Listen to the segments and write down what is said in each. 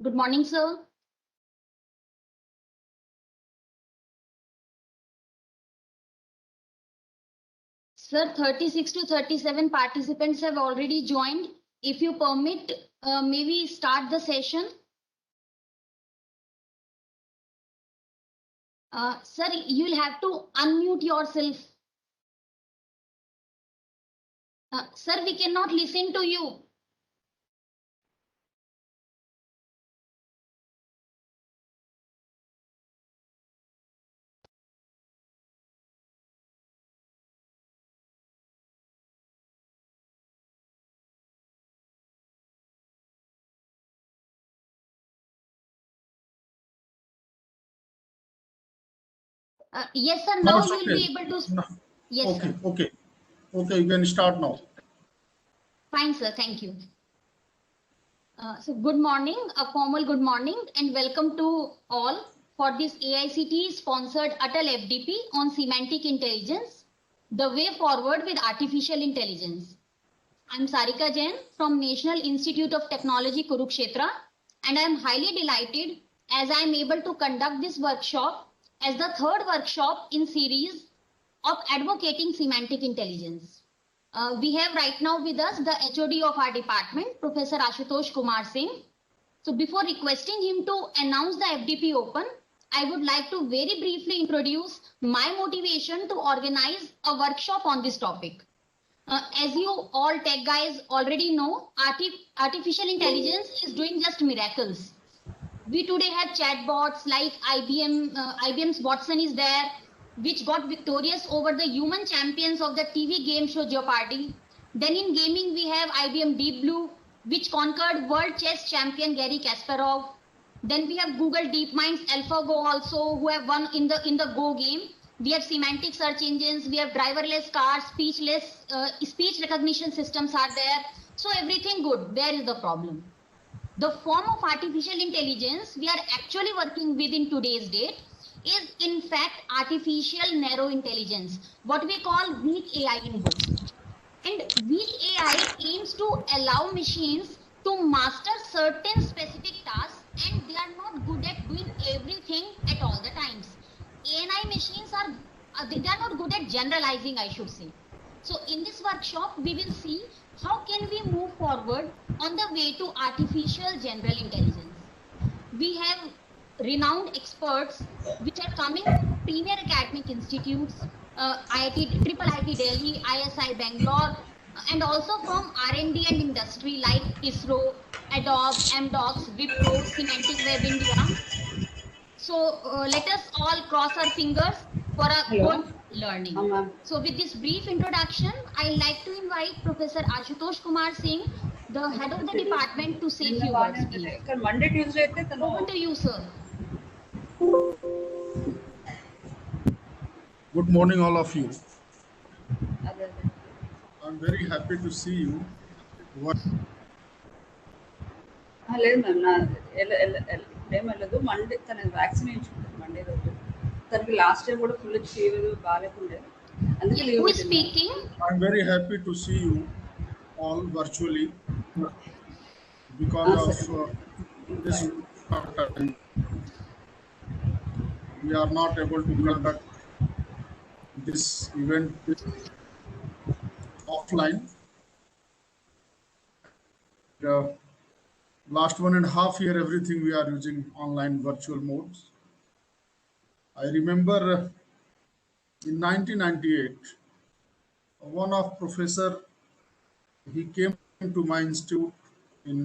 Good morning, sir. Sir, 36 to 37 participants have already joined. If you permit, may we start the session? Sir, you'll have to unmute yourself. Sir, we cannot listen to you. Yes, sir, now you will be able to. No. Yes, Okay, sir. okay. Okay, you can start now. Fine, sir. Thank you. So good morning, a formal good morning, and welcome to all for this AICTE sponsored Atal FDP on semantic intelligence, the way forward with artificial intelligence. I'm Sarika Jain from National Institute of Technology, Kurukshetra, and I'm highly delighted as I'm able to conduct this workshop as the third workshop in series of advocating semantic intelligence. We have right now with us the HOD of our department, Professor Ashutosh Kumar Singh. So before requesting him to announce the FDP Open, I would like to very briefly introduce my motivation to organize a workshop on this topic. As you all tech guys already know, artificial intelligence is doing just miracles. We today have chatbots like IBM's Watson is there, which got victorious over the human champions of the TV game show Jeopardy. Then in gaming, we have IBM Deep Blue, which conquered world chess champion Garry Kasparov. Then we have Google DeepMind's AlphaGo also, who have won in the Go game. We have semantic search engines, we have driverless cars, speech recognition systems are there. So everything good. Where is the problem? The form of artificial intelligence we are actually working with in today's date is in fact artificial narrow intelligence, what we call weak AI in books. And weak AI aims to allow machines to master certain specific tasks, and they are not good at doing everything at all the times. ANI machines they are not good at generalizing, I should say. So in this workshop, we will see how can we move forward on the way to artificial general intelligence. We have renowned experts which are coming from premier academic institutes, IIT Delhi, ISI Bangalore, and also from R&D and industry like ISRO, Adobe, MDocs, Wipro, Semantic Web India. So let us all cross our fingers for a good learning. So with this brief introduction, I'd like to invite Professor Ashutosh Kumar Singh, the head of the department, to say a few words, please. Monday, Tuesday, Over to you, sir. Good morning, all of you. I'm very happy to see you. లేదు ma'am నా ఇప్పుడేం వెళ్ళదు Monday తన vaccine వేయించుకుంటుంది Monday రోజు తనకి last time కూడా full fever బాగాలేకుండే అందుకే leave Who is speaking? I'm very happy to see you all virtually because of this time. We are not able to conduct this event offline. Last 1.5 years, everything we are using online virtual modes. I remember in 1998, one of professor, he came to my institute in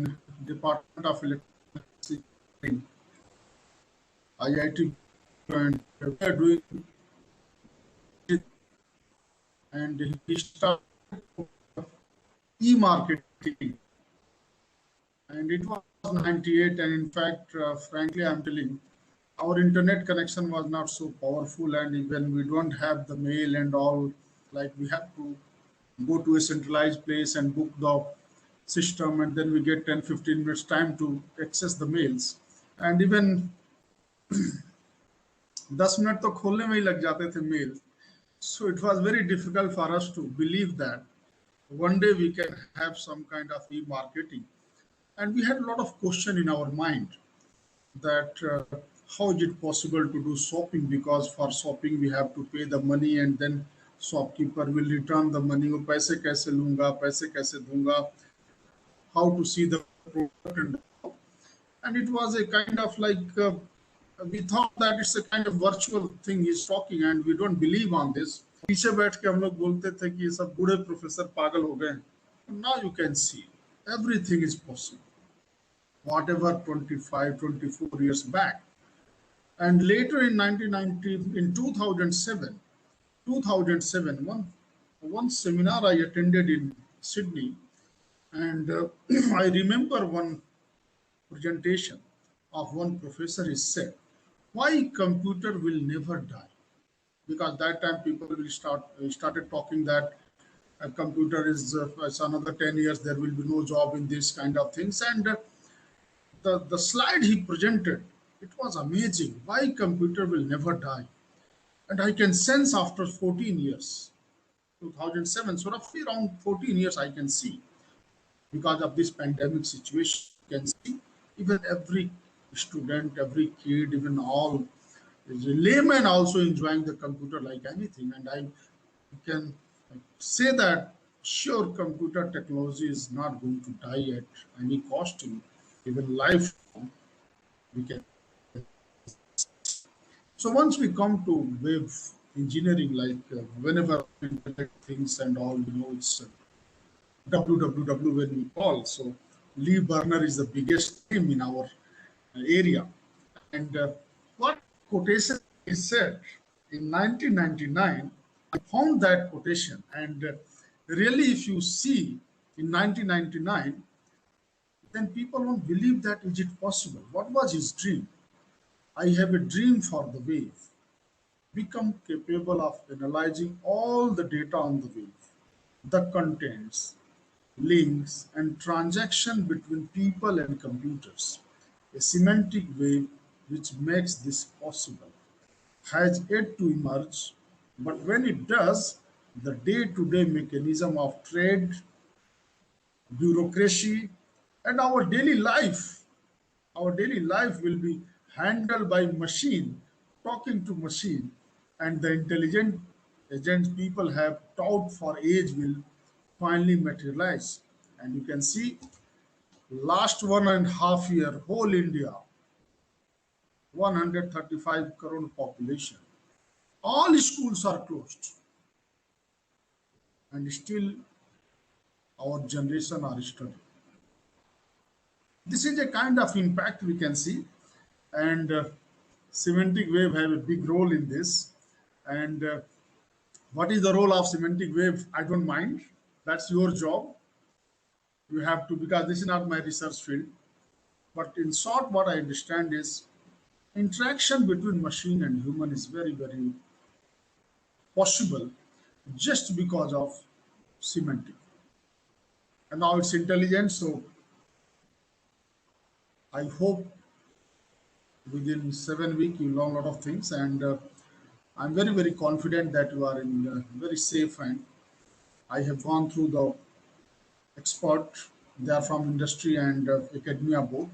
Department of Electricity, IIT, and we are doing it, and he started e-marketing, and it was 98, and in fact, frankly, I'm telling, our internet connection was not so powerful, and even we don't have the mail and all, like we have to go to a centralized place and book the system, and then we get 10-15 minutes time to access the mails, and even 10 minute तो खोलने में ही लग जाते थे mail. So it was very difficult for us to believe that one day we can have some kind of e-marketing. And we had a lot of question in our mind that how is it possible to do shopping, because for shopping we have to pay the money and then shopkeeper will return the money. वो पैसे कैसे लूंगा, पैसे कैसे दूंगा, how to see the product, and it was a kind of like we thought that it's a kind of virtual thing he's talking and we don't believe on this. पीछे बैठ के हम लोग बोलते थे कि ये सब बूढ़े प्रोफेसर पागल हो गए. Now you can see everything is possible, whatever 25, 24 years back. And later in 1990, in 2007, one seminar I attended in Sydney, and I remember one presentation of one professor. He said, "Why computer will never die?" Because that time people will started talking that a computer is it's another 10 years there will be no job in this kind of things, and the slide he presented, it was amazing. Why computer will never die? And I can sense after 14 years, 2007, so roughly around 14 years I can see, because of this pandemic situation, you can see even every student, every kid, even all layman also enjoying the computer like anything. And I can say that sure, computer technology is not going to die at any cost, even life we can. So once we come to wave engineering, like whenever internet things and all, it's www when we call. So Lee Berner is the biggest name in our area. And what quotation he said in 1999, I found that quotation. And really, if you see in 1999, then people won't believe that is it possible. What was his dream? I have a dream for the wave. Become capable of analyzing all the data on the wave, the contents, links, and transaction between people and computers. A semantic wave which makes this possible has yet to emerge, but when it does, the day-to-day mechanism of trade, bureaucracy, and our daily life will be handled by machine, talking to machine, and the intelligent agents people have taught for age will finally materialize. And you can see last 1.5 year, whole India, 135 crore population, all schools are closed, and still our generation are studying. This is a kind of impact we can see, and semantic wave have a big role in this. And what is the role of semantic wave? I don't mind. That's your job. You have to, because this is not my research field. But in short, what I understand is interaction between machine and human is very, very possible just because of semantic. And now it's intelligent, so I hope within 7 weeks you learn a lot of things, and I'm very, very confident that you are in very safe hand. I have gone through the expert, they are from industry and academia both.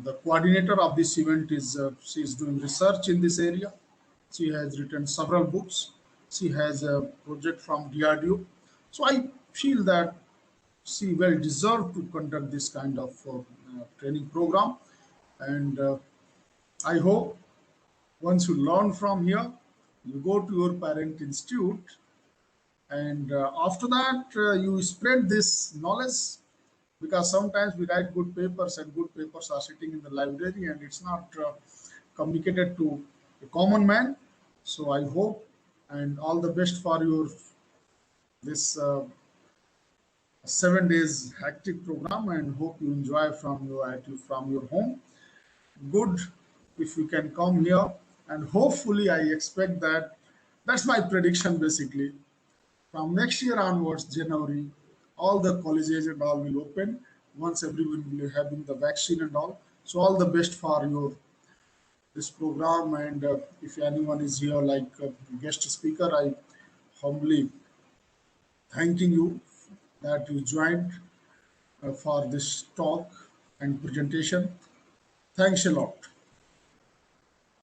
The coordinator of this event is, she is doing research in this area. She has written several books. She has a project from DRDO. So I feel that she well deserved to conduct this kind of training program. And I hope once you learn from here, you go to your parent institute, and after that you spread this knowledge, because sometimes we write good papers and good papers are sitting in the library and it's not communicated to a common man. So I hope and all the best for your this 7 days hectic program, and hope you enjoy from your home. Good if you can come here, and hopefully I expect that, that's my prediction basically, from next year onwards, January, all the colleges and all will open once everyone will be having the vaccine and all. So all the best for your this program, and if anyone is here like guest speaker, I humbly thanking you that you joined for this talk and presentation. Thanks a lot.